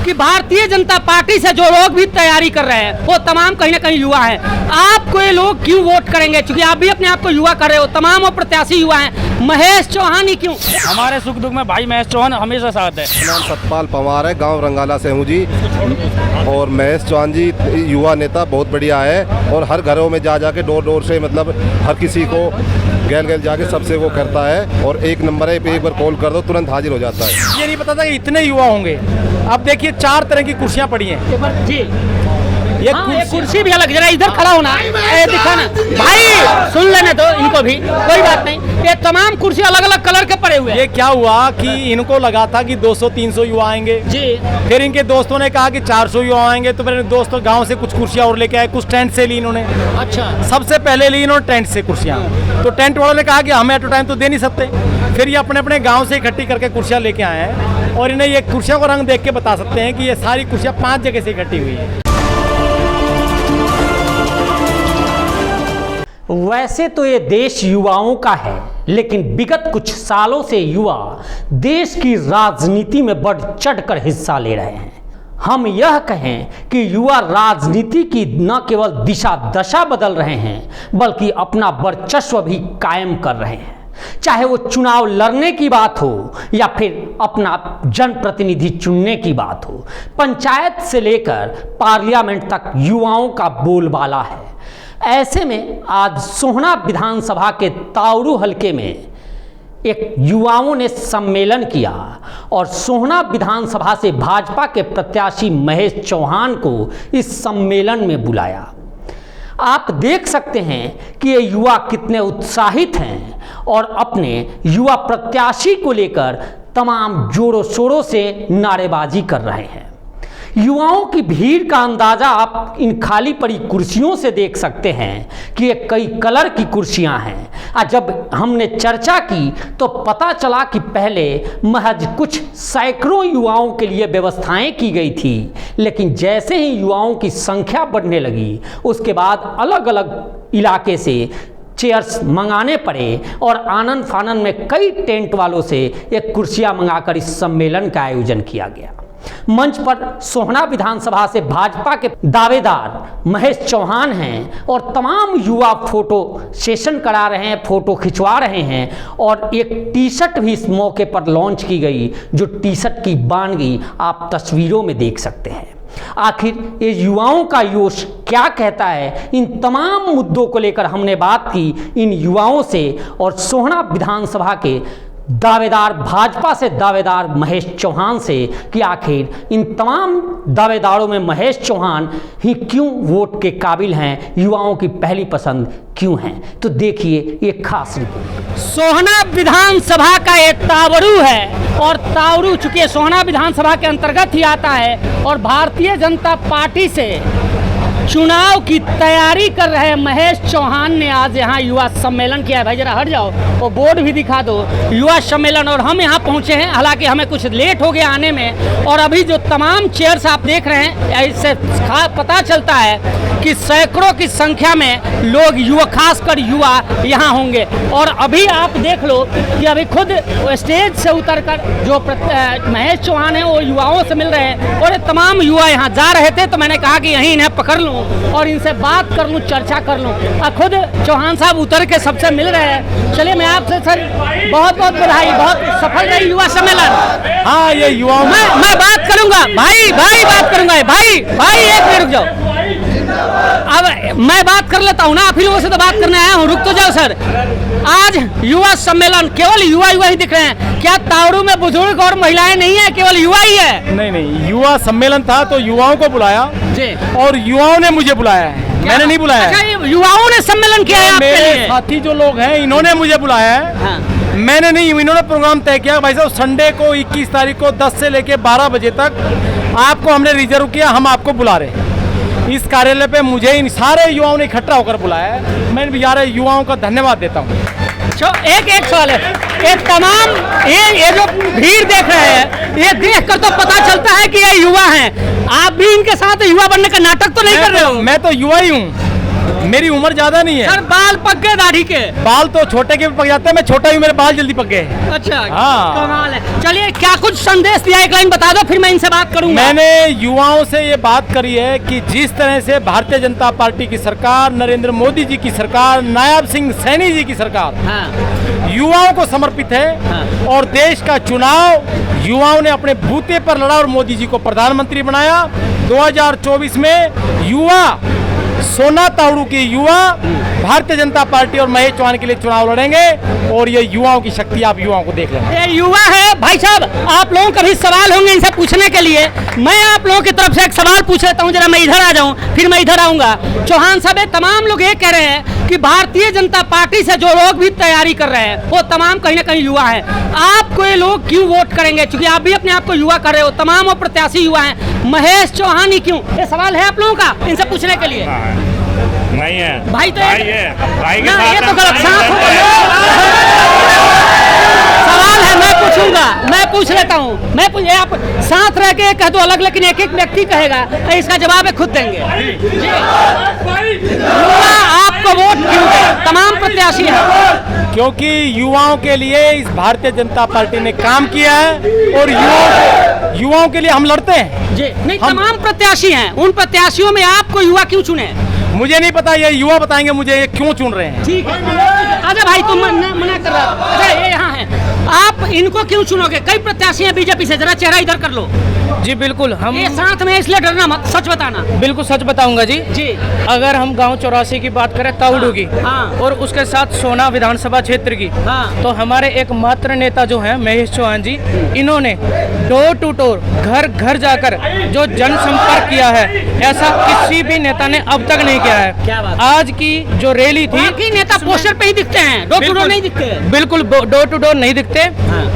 कि भारतीय जनता पार्टी से जो लोग भी तैयारी कर रहे हैं वो तमाम कहीं ना कहीं युवा हैं। आपको ये लोग क्यों वोट करेंगे? क्योंकि आप भी अपने आप को युवा कर रहे हो, तमाम वो प्रत्याशी युवा हैं। महेश चौहान ही क्यों? हमारे सुख दुख में भाई महेश चौहान हमेशा साथ है। नाम सतपाल पवार है, गांव रंगाला से हूँ जी। और महेश चौहान जी युवा नेता बहुत बढ़िया है और हर घरों में जा जाके डोर डोर से मतलब हर किसी को गैल गैल जाके सबसे वो करता है और एक नंबर है। एक बार कॉल कर दो तुरंत हाजिर हो जाता है। ये नहीं पता था कि इतने युवा होंगे। अब देखिए 4 तरह की कुर्सियां पड़ी हैं जी। ये कुर्सी भी अलग, जरा इधर खड़ा होना, दिखाना भाई, सुन लेने दो इनको भी, कोई बात नहीं। ये तमाम कुर्सी अलग अलग कलर के पड़े हुए हैं। ये क्या हुआ कि इनको लगा था कि 200-300 युवा आएंगे जी। फिर इनके दोस्तों ने कहा कि 400 युवा आएंगे, तो फिर दोस्तों गांव से कुछ कुर्सियां और लेके आए, कुछ टेंट से ली इन्होंने। अच्छा। सबसे पहले ली इन्होंने टेंट से कुर्सियां, तो टेंट वालों ने कहा कि हमें एट अ टाइम तो दे नहीं सकते। फिर ये अपने अपने गाँव से इकट्ठी करके कुर्सियाँ लेके आए हैं और इन्हें ये कुर्सियों का रंग देख के बता सकते हैं कि ये सारी कुर्सियाँ 5 जगह से इकट्ठी हुई है। वैसे तो ये देश युवाओं का है, लेकिन विगत कुछ सालों से युवा देश की राजनीति में बढ़ चढ़कर हिस्सा ले रहे हैं। हम यह कहें कि युवा राजनीति की न केवल दिशा दशा बदल रहे हैं, बल्कि अपना वर्चस्व भी कायम कर रहे हैं। चाहे वो चुनाव लड़ने की बात हो या फिर अपना जनप्रतिनिधि चुनने की बात हो, पंचायत से लेकर पार्लियामेंट तक युवाओं का बोलबाला है। ऐसे में आज सोहना विधानसभा के तावड़ू हलके में एक युवाओं ने सम्मेलन किया और सोहना विधानसभा से भाजपा के प्रत्याशी महेश चौहान को इस सम्मेलन में बुलाया। आप देख सकते हैं कि ये युवा कितने उत्साहित हैं और अपने युवा प्रत्याशी को लेकर तमाम जोरों शोरों से नारेबाजी कर रहे हैं। युवाओं की भीड़ का अंदाज़ा आप इन खाली पड़ी कुर्सियों से देख सकते हैं कि ये कई कलर की कुर्सियां हैं। और जब हमने चर्चा की तो पता चला कि पहले महज कुछ सैकड़ों युवाओं के लिए व्यवस्थाएं की गई थी, लेकिन जैसे ही युवाओं की संख्या बढ़ने लगी उसके बाद अलग अलग इलाके से चेयर्स मंगाने पड़े और आनन फानन में कई टेंट वालों से एक कुर्सियां मंगाकर इस सम्मेलन का आयोजन किया गया। मंच पर सोहना विधानसभा से भाजपा के दावेदार महेश चौहान हैं और तमाम युवा फोटो सेशन करा रहे हैं, फोटो खिंचवा रहे हैं और एक टी शर्ट भी इस मौके पर लॉन्च की गई, जो टी शर्ट की बानगी आप तस्वीरों में देख सकते हैं। आखिर ये युवाओं का जोश क्या कहता है, इन तमाम मुद्दों को लेकर हमने बात की इन युवाओं से और सोहना विधानसभा के दावेदार भाजपा से दावेदार महेश चौहान से कि आखिर इन तमाम दावेदारों में महेश चौहान ही क्यों वोट के काबिल हैं, युवाओं की पहली पसंद क्यों हैं। तो देखिए ये खास रिपोर्ट। सोहना विधानसभा का ये तावड़ू है और तावड़ू चूंकि सोहना विधानसभा के अंतर्गत ही आता है और भारतीय जनता पार्टी से चुनाव की तैयारी कर रहे महेश चौहान ने आज यहाँ युवा सम्मेलन किया है। भाई जरा हट जाओ, वो बोर्ड भी दिखा दो, युवा सम्मेलन। और हम यहाँ पहुँचे हैं, हालांकि हमें कुछ लेट हो गया आने में, और अभी जो तमाम चेयर्स आप देख रहे हैं इससे पता चलता है कि सैकड़ों की संख्या में लोग युवा, खासकर युवा यहाँ होंगे। और अभी आप देख लो कि अभी खुद स्टेज से उतरकर जो महेश चौहान है वो युवाओं से मिल रहे हैं और ये तमाम युवा यहाँ जा रहे थे, तो मैंने कहा कि यहीं इन्हें पकड़ लूँ और इनसे बात कर लूँ, चर्चा कर लूँ। खुद चौहान साहब उतर के सबसे मिल रहे हैं। चलिए मैं आपसे सर बहुत बहुत बधाई, बहुत सफल रही युवा सम्मेलन। हाँ ये युवाओं मैं बात करूंगा भाई बात करूंगा भाई एक मिनट रुक जाओ, अब मैं बात कर लेता हूँ ना, आप ही लोगों से तो बात करने आया हूँ, रुक तो जाओ सर। आज युवा सम्मेलन केवल युवा ही दिख रहे हैं, क्या तावड़ू में बुजुर्ग और महिलाएं नहीं है, केवल युवा ही है? नहीं, युवा सम्मेलन था तो युवाओं को बुलाया जी, और युवाओं ने मुझे बुलाया है, मैंने नहीं बुलाया। अच्छा, युवाओं ने सम्मेलन किया है आपके लिए? साथी जो लोग हैं इन्होंने मुझे बुलाया है। हाँ। मैंने नहीं, इन्होंने प्रोग्राम तय किया भाई साहब संडे को 21 तारीख को 10 से लेके 12 बजे तक आपको हमने रिजर्व किया, हम आपको बुला रहे हैं। इस कार्यालय पे मुझे इन सारे युवाओं ने इकट्ठा होकर बुलाया है, मैं भी सारे युवाओं का धन्यवाद देता हूँ। एक सवाल है, ये तमाम ये जो भीड़ देख रहे हैं, ये देखकर तो पता चलता है कि ये युवा हैं। आप भी इनके साथ युवा बनने का नाटक तो नहीं कर रहे हो? मैं तो युवा ही हूँ। मेरी उम्र ज्यादा नहीं है सर बाल पक गए दाढ़ी के। बाल तो छोटे के भी पक जाते हैं, मैं छोटा ही, मेरे बाल जल्दी पक गए। अच्छा हाँ। कमाल है। चलिए क्या कुछ संदेश दिया, एक लाइन बता दो फिर मैं इनसे बात करूंगा। मैंने युवाओं से ये बात करी है कि जिस तरह से भारतीय जनता पार्टी की सरकार, नरेंद्र मोदी जी की सरकार, नायब सिंह सैनी जी की सरकार हाँ। युवाओं को समर्पित है हाँ। और देश का चुनाव युवाओं ने अपने बूते पर लड़ा और मोदी जी को प्रधानमंत्री बनाया। 2024 में युवा, सोना तावड़ू के युवा भारतीय जनता पार्टी और महेश चौहान के लिए चुनाव लड़ेंगे और ये युवाओं की शक्ति आप युवाओं को देख लें। ये युवा है भाई साहब, आप लोगों के भी सवाल होंगे इनसे पूछने के लिए। मैं आप लोगों की तरफ से एक सवाल पूछ लेता हूँ, जरा मैं इधर आ जाऊँ फिर मैं इधर आऊँगा। चौहान साहब, ये तमाम लोग ये कह रहे हैं कि भारतीय जनता पार्टी से जो लोग भी तैयारी कर रहे हैं वो तमाम कहीं ना कहीं युवा हैं। आपको ये लोग क्यों वोट करेंगे? क्योंकि आप भी अपने आप को युवा कर रहे हो, तमाम वो प्रत्याशी युवा हैं, महेश चौहान ही क्यों? ये सवाल है आप लोगों का इनसे पूछने के लिए। नहीं है भाई तो भाई है, भाई के ना, साथ ये तो हम गलत नहीं साफ हो है। सवाल है, मैं पूछूंगा, मैं पूछ लेता हूँ। ये आप साथ रह के कह दो अलग, लेकिन एक एक व्यक्ति कहेगा तो इसका जवाब है खुद देंगे। जी। युवा आपको वोट क्यों दें? तमाम प्रत्याशी हैं। क्योंकि युवाओं के लिए इस भारतीय जनता पार्टी ने काम किया है और युवाओं के लिए हम लड़ते हैं। जी नहीं, तमाम प्रत्याशी हैं, उन प्रत्याशियों में आपको युवा क्यों चुने? मुझे नहीं पता, ये युवा बताएंगे मुझे ये क्यों चुन रहे हैं। ठीक है, आजा भाई, तुम मना कर रहा था। अच्छा ये यहाँ है, आप इनको क्यों चुनोगे? कई प्रत्याशी हैं बीजेपी से, जरा चेहरा इधर कर लो। जी बिल्कुल, हम ये साथ में, इसलिए डरना मत, सच बताना। बिल्कुल सच बताऊंगा जी। जी। अगर हम गांव 84 की बात करें तावड़ू की, हाँ। और उसके साथ सोना विधानसभा क्षेत्र की, हाँ। तो हमारे एकमात्र नेता जो हैं महेश चौहान जी, इन्होंने डोर टू डोर, घर घर जाकर जो जनसंपर्क किया है, ऐसा किसी भी नेता ने अब तक नहीं किया है। क्या बात? आज की जो रैली थी, बाकी नेता पोस्टर पे ही दिखते हैं, डोर टू डोर नहीं दिखते। बिल्कुल डोर टू डोर नहीं दिखते।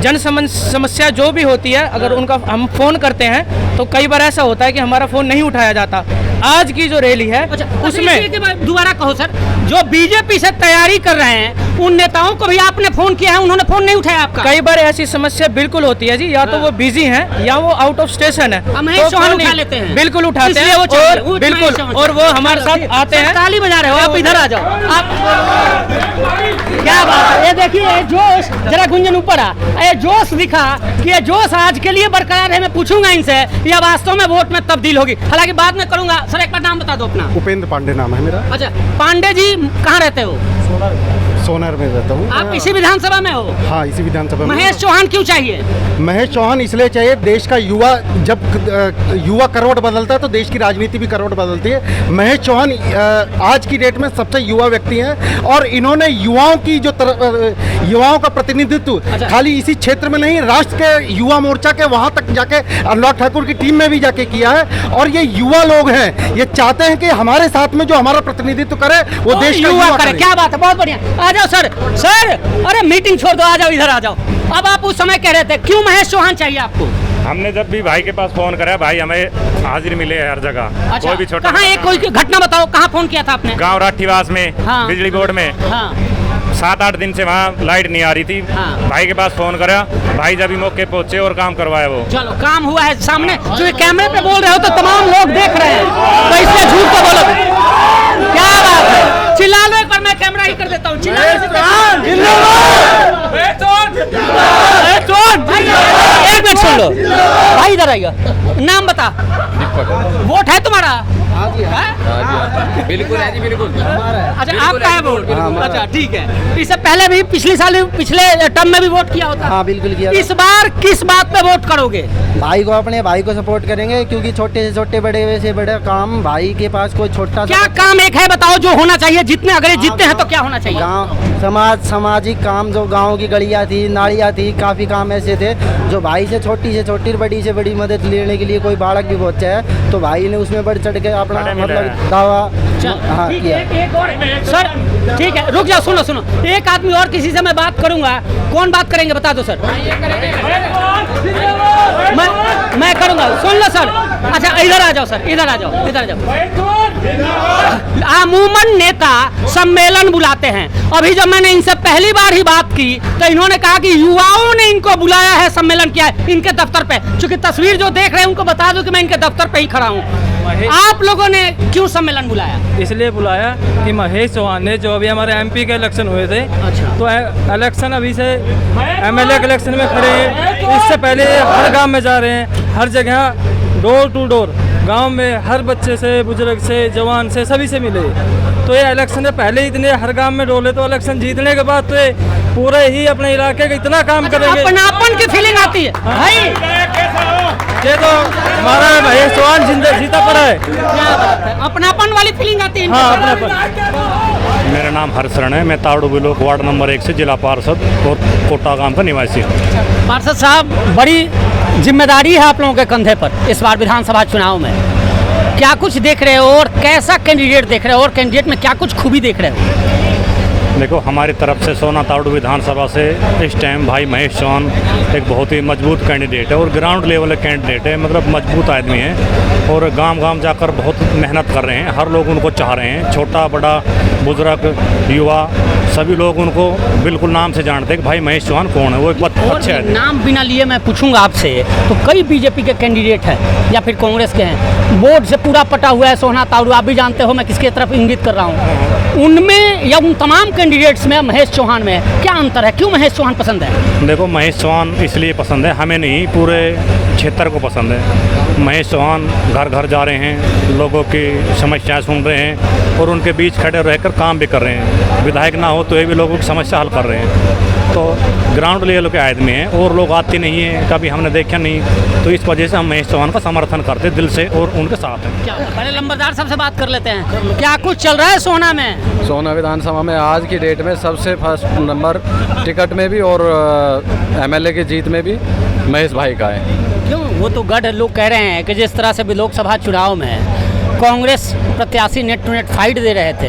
जन समस्या जो भी होती है, अगर उनका हम फोन करते हैं तो कई बार ऐसा होता है कि हमारा फोन नहीं उठाया जाता। आज की जो रैली है उसमें दोबारा कहो सर, जो बीजेपी से तैयारी कर रहे हैं उन नेताओं को भी आपने फोन किया है, उन्होंने फोन नहीं उठाया आपका? कई बार ऐसी समस्या बिल्कुल होती है जी, या तो वो बिजी हैं या वो आउट ऑफ स्टेशन है। महेश चौहान उठा लेते हैं, बिल्कुल उठाते इसलिए हैं, वो चाहिए, और बिल्कुल, और वो हमारे साथ आते हैं। ताली बजा रहे हो आप, इधर आ जाओ आप। क्या बात है, ये देखिए ये जोश, जरा गुंजन ऊपर आ, ये जोश दिखा कि ये जोश आज के लिए बरकरार है। मैं पूछूंगा इनसे या वास्तव में वोट में तब्दील होगी, हालांकि बाद में करूंगा। सर एक बार नाम बता दो अपना। उपेंद्र पांडे नाम है मेरा। अच्छा पांडे जी, कहाँ रहते हो? सोनर में रहता हूँ। आप इसी विधानसभा में हो? हाँ, इसी विधानसभा में। महेश चौहान क्यों चाहिए? महेश चौहान इसलिए चाहिए, देश का युवा, जब युवा करवट बदलता है तो देश की राजनीति भी करवट बदलती है। महेश चौहान आज की डेट में सबसे युवा व्यक्ति हैं और इन्होंने युवाओं की जो युवाओं का प्रतिनिधित्व खाली इसी क्षेत्र में नहीं, राष्ट्र के युवा मोर्चा के वहाँ तक जाके अनुराग ठाकुर की टीम में भी जाके किया है। और ये युवा लोग हैं, ये चाहते हैं कि हमारे साथ में जो हमारा प्रतिनिधित्व करे वो देश का युवा करे। क्या बात है, बहुत बढ़िया। आ जाओ सर। सर अरे मीटिंग छोड़ दो, आ जाओ इधर आ जाओ। अब आप उस समय कह रहे थे क्यों महेश चौहान चाहिए आपको? हमने जब भी भाई के पास फोन करा, भाई हमें हाजिर मिले हर जगह। अच्छा, कोई भी छोटा कहाँ एक कोई घटना बताओ, कहाँ फोन किया था आपने? गांव राठीवास में, हाँ। बिजली बोर्ड में। हाँ। 7-8 दिन से वहाँ लाइट नहीं आ रही थी। हाँ। भाई के पास फोन करा, भाई जब भी मौके पहुंचे और काम करवाया वो। चलो काम हुआ है सामने, जो कैमरे पे बोल रहे हो तो तमाम लोग देख रहे हैं, तो इसलिए झूठ तो बोलो। क्या बात है, चिल्ला लो एक बार, मैं कैमरा ही कर देता हूँ। चिल्ला लो। एक मिनट सुन लो भाई, इधर आइए, नाम बता। वोट है तुम्हारा? बिल्कुल है जी, बिल्कुल। अच्छा आपका है वोट? अच्छा ठीक है। इससे पहले भी पिछले साल, पिछले टर्म में भी वोट किया होता? हाँ बिल्कुल किया। इस बार किस बात पे वोट करोगे? भाई को, अपने भाई को सपोर्ट करेंगे, क्योंकि छोटे से छोटे, बड़े से बड़े काम भाई के पास कोई छोटा क्या काम एक है बताओ जो होना चाहिए, जितने अगर जीतते हैं तो क्या होना चाहिए? गाँव सामाजिक काम, जो गाँव की गलियाँ थी, नालियाँ थी, काफ़ी काम ऐसे थे जो भाई से छोटी, बड़ी से बड़ी मदद लेने के लिए कोई बालक भी पहुँचा है तो भाई ने उसमें बढ़ चढ़ के अपना मतलब दावा हाँ किया। सर ठीक है, रुक जाओ, सुनो, एक आदमी और किसी से मैं बात करूंगा। कौन बात करेंगे बता दो सर। मैं करूंगा, सुन लो सर। अच्छा इधर आ जाओ सर, इधर आ जाओ। अमूमन नेता सम्मेलन बुलाते हैं। अभी जब मैंने इनसे पहली बार ही बात की तो इन्होंने कहा कि युवाओं ने इनको बुलाया है, सम्मेलन किया है इनके दफ्तर पे। चूंकि तस्वीर जो देख रहे हैं उनको बता दूं कि मैं इनके दफ्तर पे ही खड़ा हूँ। आप लोगों ने क्यों सम्मेलन बुलाया? इसलिए बुलाया कि महेश चौहान ने, जो अभी हमारे एमपी के इलेक्शन हुए थे, तो इलेक्शन अभी से एमएलए के इलेक्शन में खड़े हैं। इससे पहले हर गांव में जा रहे हैं, हर जगह डोर टू डोर, गांव में हर बच्चे से, बुजुर्ग से, जवान से, सभी से मिले। तो ये इलेक्शन से पहले इतने हर गांव में डोले, तो इलेक्शन जीतने के बाद तो ये पूरे ही अपने इलाके का इतना काम करेंगे। अपनापन की फीलिंग आती है भाई। ये तो हमारा महेश चौहान जीता पड़ा है। क्या बात है, अपनापन वाली फीलिंग आती है। हाँ, अपनापन। मेरा नाम हरशरण है, मैं ताड़ू ब्लॉक वार्ड नंबर 1 से जिला पार्षद और कोटा गांव का निवासी हूँ। पार्षद साहब, बड़ी जिम्मेदारी है आप लोगों के कंधे पर इस बार विधानसभा चुनाव में। क्या कुछ देख रहे हो और कैसा कैंडिडेट देख रहे हो, और कैंडिडेट में क्या कुछ खूबी देख रहे हो? देखो, हमारी तरफ से सोना ताड़ू विधानसभा से इस टाइम भाई महेश चौहान एक बहुत ही मजबूत कैंडिडेट है और ग्राउंड लेवल कैंडिडेट है, मतलब मजबूत आदमी है और गांव-गांव जाकर बहुत मेहनत कर रहे हैं। हर लोग उनको चाह रहे हैं, छोटा बड़ा बुजुर्ग युवा सभी लोग उनको बिल्कुल नाम से जानते हैं कि भाई महेश चौहान कौन है। वो एक अच्छे आदमी। नाम बिना लिए मैं पूछूंगा आपसे, तो कई बीजेपी के कैंडिडेट हैं या फिर कांग्रेस के हैं, बोर्ड से पूरा पटा हुआ है सोना ताड़ू, आप भी जानते हो मैं किसके तरफ इंगित कर रहा हूँ। उनमें या उन तमाम कैंडिडेट्स में महेश चौहान में क्या अंतर है? क्यों महेश चौहान पसंद है? देखो, महेश चौहान इसलिए पसंद है, हमें नहीं पूरे क्षेत्र को पसंद है। महेश चौहान घर घर जा रहे हैं, लोगों की समस्याएं सुन रहे हैं और उनके बीच खड़े रहकर काम भी कर रहे हैं। विधायक ना हो तो ये भी लोगों की समस्या हल कर रहे हैं। तो ग्राउंड लेवल के आदमी हैं और लोग आते नहीं हैं, कभी हमने देखा नहीं, तो इस वजह से हम महेश चौहान का समर्थन करते हैं दिल से और उनके साथ हैं। क्या पहले लंबरदार साहब से बात कर लेते हैं, क्या कुछ चल रहा है सोना में? सोना विधानसभा में आज की डेट में सबसे फर्स्ट नंबर टिकट में भी और एमएलए की जीत में भी महेश भाई का है। क्यों? वो तो गढ़ लोग कह रहे हैं कि जिस तरह से भी लोकसभा चुनाव में कांग्रेस प्रत्याशी नेट टू नेट फाइट दे रहे थे,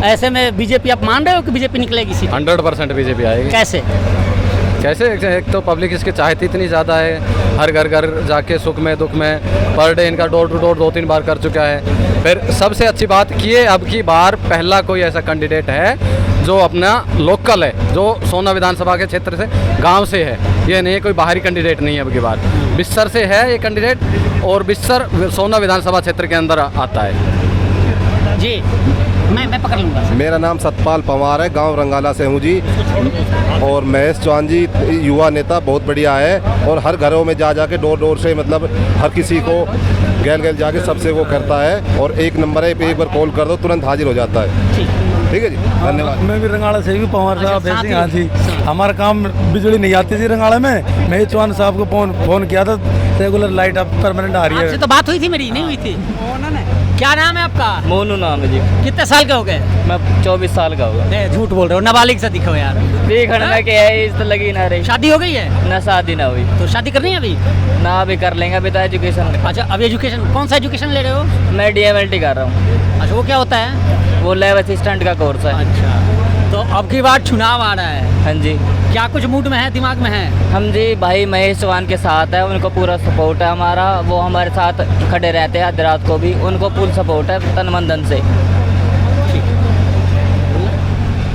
ऐसे में बीजेपी, आप मान रहे हो कि बीजेपी निकलेगी सीट? 100% बीजेपी आएगी। कैसे? एक तो पब्लिक इसके चाहती इतनी ज़्यादा है, हर घर घर जाके सुख में दुख में पर डे इनका डोर टू डोर 2-3 बार कर चुका है। फिर सबसे अच्छी बात कि ये अब की बार पहला कोई ऐसा कैंडिडेट है जो अपना लोकल है, जो सोना विधानसभा के क्षेत्र से, गांव से है। ये नहीं कोई बाहरी कैंडिडेट नहीं है, अब की बार बिस्सर से है ये कैंडिडेट और बिस्सर सोना विधानसभा क्षेत्र के अंदर आता है। जी, मैं पकड़ लूँगा। मेरा नाम सतपाल पवार है, गांव रंगाला से हूँ जी। और महेश चौहान जी युवा नेता बहुत बढ़िया है और हर घरों में जा जाके डोर डोर से, मतलब हर किसी को गैल गैल जाके सबसे वो करता है और एक नंबर है पे, एक बार कॉल कर दो तुरंत हाजिर हो जाता है। ठीक है जी, धन्यवाद। मैं भी रंगाड़ा से भी पवार साहब ऐसे हाँ जी, हमारा काम बिजली नहीं आती थी रंगाड़ा में, महेश चौहान साहब को फोन किया था, रेगुलर लाइट अब परमानेंट आ रही है। आपसे तो बात हुई थी मेरी? नहीं हुई थी। क्या नाम है आपका? मोनू नाम है जी। कितने साल के हो गए? मैं 24 साल का होगा। नहीं, झूठ बोल रहे हो, नाबालिग से दिखो यार। देखना क्या है, इस तो लगी ना रही। शादी हो गई है? ना शादी ना हुई। तो शादी करनी है अभी? ना अभी कर लेंगे, अभी तो एजुकेशन। अच्छा, अभी एजुकेशन, कौन सा एजुकेशन ले रहे हो? मैं DMLT कर रहा हूँ। अच्छा, वो क्या होता है? वो लैब असिस्टेंट का कोर्स है। अच्छा, तो अब की बार चुनाव आ रहा है। हाँ जी। क्या कुछ मूड में है, दिमाग में है? हम जी भाई महेश चौहान के साथ है, उनको पूरा सपोर्ट है हमारा, वो हमारे साथ खड़े रहते हैं आधी रात को भी, उनको फुल सपोर्ट है तन मन धन से।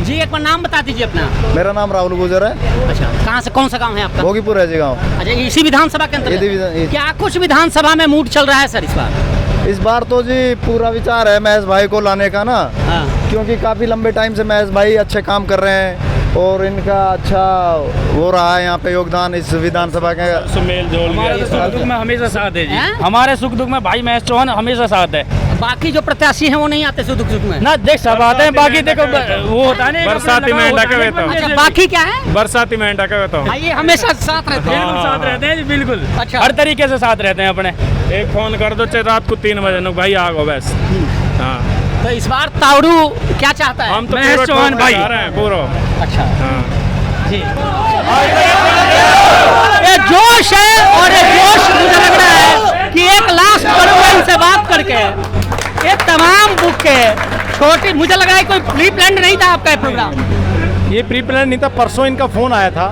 जी, एक बार नाम बता दीजिए अपना। मेरा नाम राहुल गुजर है। अच्छा, कहाँ से, कौन सा गांव है आपका? भोगीपुर है जी गाँव। अच्छा, इसी विधानसभा के अंतर्गत क्या कुछ विधानसभा में मूड चल रहा है सर इस बार? इस बार तो जी पूरा विचार है महेश भाई को लाने का ना, क्योंकि काफ़ी लंबे टाइम से महेश भाई अच्छे काम कर रहे हैं और इनका अच्छा हो रहा है यहाँ पे योगदान इस विधानसभा के। सुमेल जोल सुख दुख में हमेशा साथ है जी। हमारे सुख दुख में भाई महेश चौहान हमेशा साथ है। बाकी जो प्रत्याशी हैं वो नहीं आते सुख दुख में ना? देख सब आते हैं, बाकी देखो वो होता है बरसाती में डके हुए तो। अच्छा, बाकी क्या है? बरसाती में डके हुए तो ये हमेशा साथ रहते हैं। बिल्कुल साथ रहते हैं जी, बिल्कुल। अच्छा, हर तरीके से साथ रहते हैं अपने। एक फोन कर दो चाहे रात को 3 बजे नो भाई आ गो बस। हाँ, तो इस बार तावड़ू क्या चाहता है? हम तो महेश चौहान भाई पूरा। अच्छा, हाँ जी, ये जोश है और ये जोश मुझे लग रहा है कि एक लास्ट करूंगा इनसे बात करके। ये तमाम बुक के छोटी, मुझे लगा है कोई प्री प्लान नहीं था आपका प्रोग्राम। ये प्री प्लान नहीं था, परसों इनका फ़ोन आया था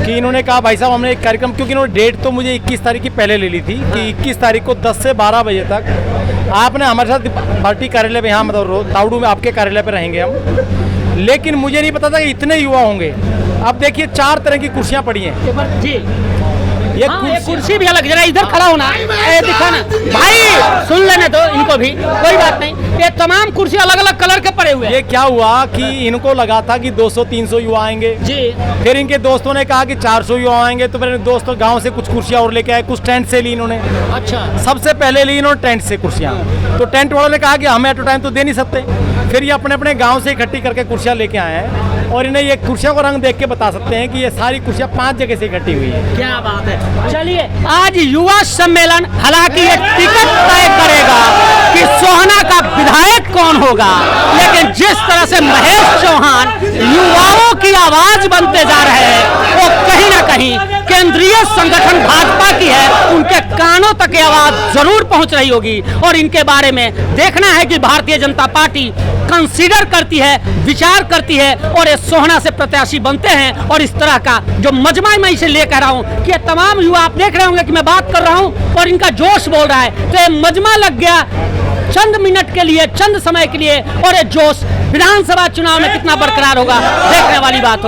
कि इन्होंने कहा भाई साहब हमने एक कार्यक्रम, क्योंकि इन्होंने डेट तो मुझे 21 तारीख की पहले ले ली थी कि 21 तारीख को 10 से 12 बजे तक आपने हमारे साथ पार्टी कार्यालय पे यहाँ मतलब तावड़ू में आपके कार्यालय पे रहेंगे हम, लेकिन मुझे नहीं पता था कि इतने युवा होंगे। अब देखिए 4 तरह की कुर्सियाँ पड़ी हैं जी। ये ये कुर्सी भी अलग, जरा इधर खड़ा होना, ये दिखाना भाई, सुन लेने दो इनको भी, कोई बात नहीं। ये तमाम कुर्सी अलग अलग कलर के पड़े हुए हैं। ये क्या हुआ कि इनको लगा था कि 200-300 युवा आएंगे जी। फिर इनके दोस्तों ने कहा कि 400 युवा आएंगे, तो मेरे दोस्तों गांव से कुछ कुर्सियां और लेके आए, कुछ टेंट से ली इन्होंने। अच्छा। सबसे पहले ली इन्होंने टेंट से कुर्सियां, तो टेंट वालों ने कहा कि हम एट अ टाइम तो दे नहीं सकते, फिर ये अपने अपने गाँव से इकट्ठी करके कुर्सियाँ लेके आए हैं, और इन्हें ये कुर्सियों का रंग देख के बता सकते हैं कि ये सारी कुर्सियाँ 5 जगह से इकट्ठी हुई है। क्या बात है। चलिए, आज युवा सम्मेलन हालांकि ये टिकट तय करेगा कि सोहना का विधायक कौन होगा, लेकिन जिस तरह से महेश चौहान युवाओं की आवाज बनते जा रहे हैं, वो कहीं ना कहीं केंद्रीय संगठन भाजपा की है, उनके कानों तक ये आवाज जरूर पहुंच रही होगी। और इनके बारे में देखना है कि भारतीय जनता पार्टी कंसीडर करती है, विचार करती है, और ये सोहना से प्रत्याशी बनते हैं। और इस तरह का जो मजमा मैं इसे ले कह रहा हूँ कि ये तमाम युवा, आप देख रहे होंगे कि मैं बात कर रहा हूँ और इनका जोश बोल रहा है, तो ये मजमा लग गया चंद मिनट के लिए, चंद समय के लिए, और ये जोश विधानसभा चुनाव में कितना बरकरार होगा, देखने वाली बात होगी।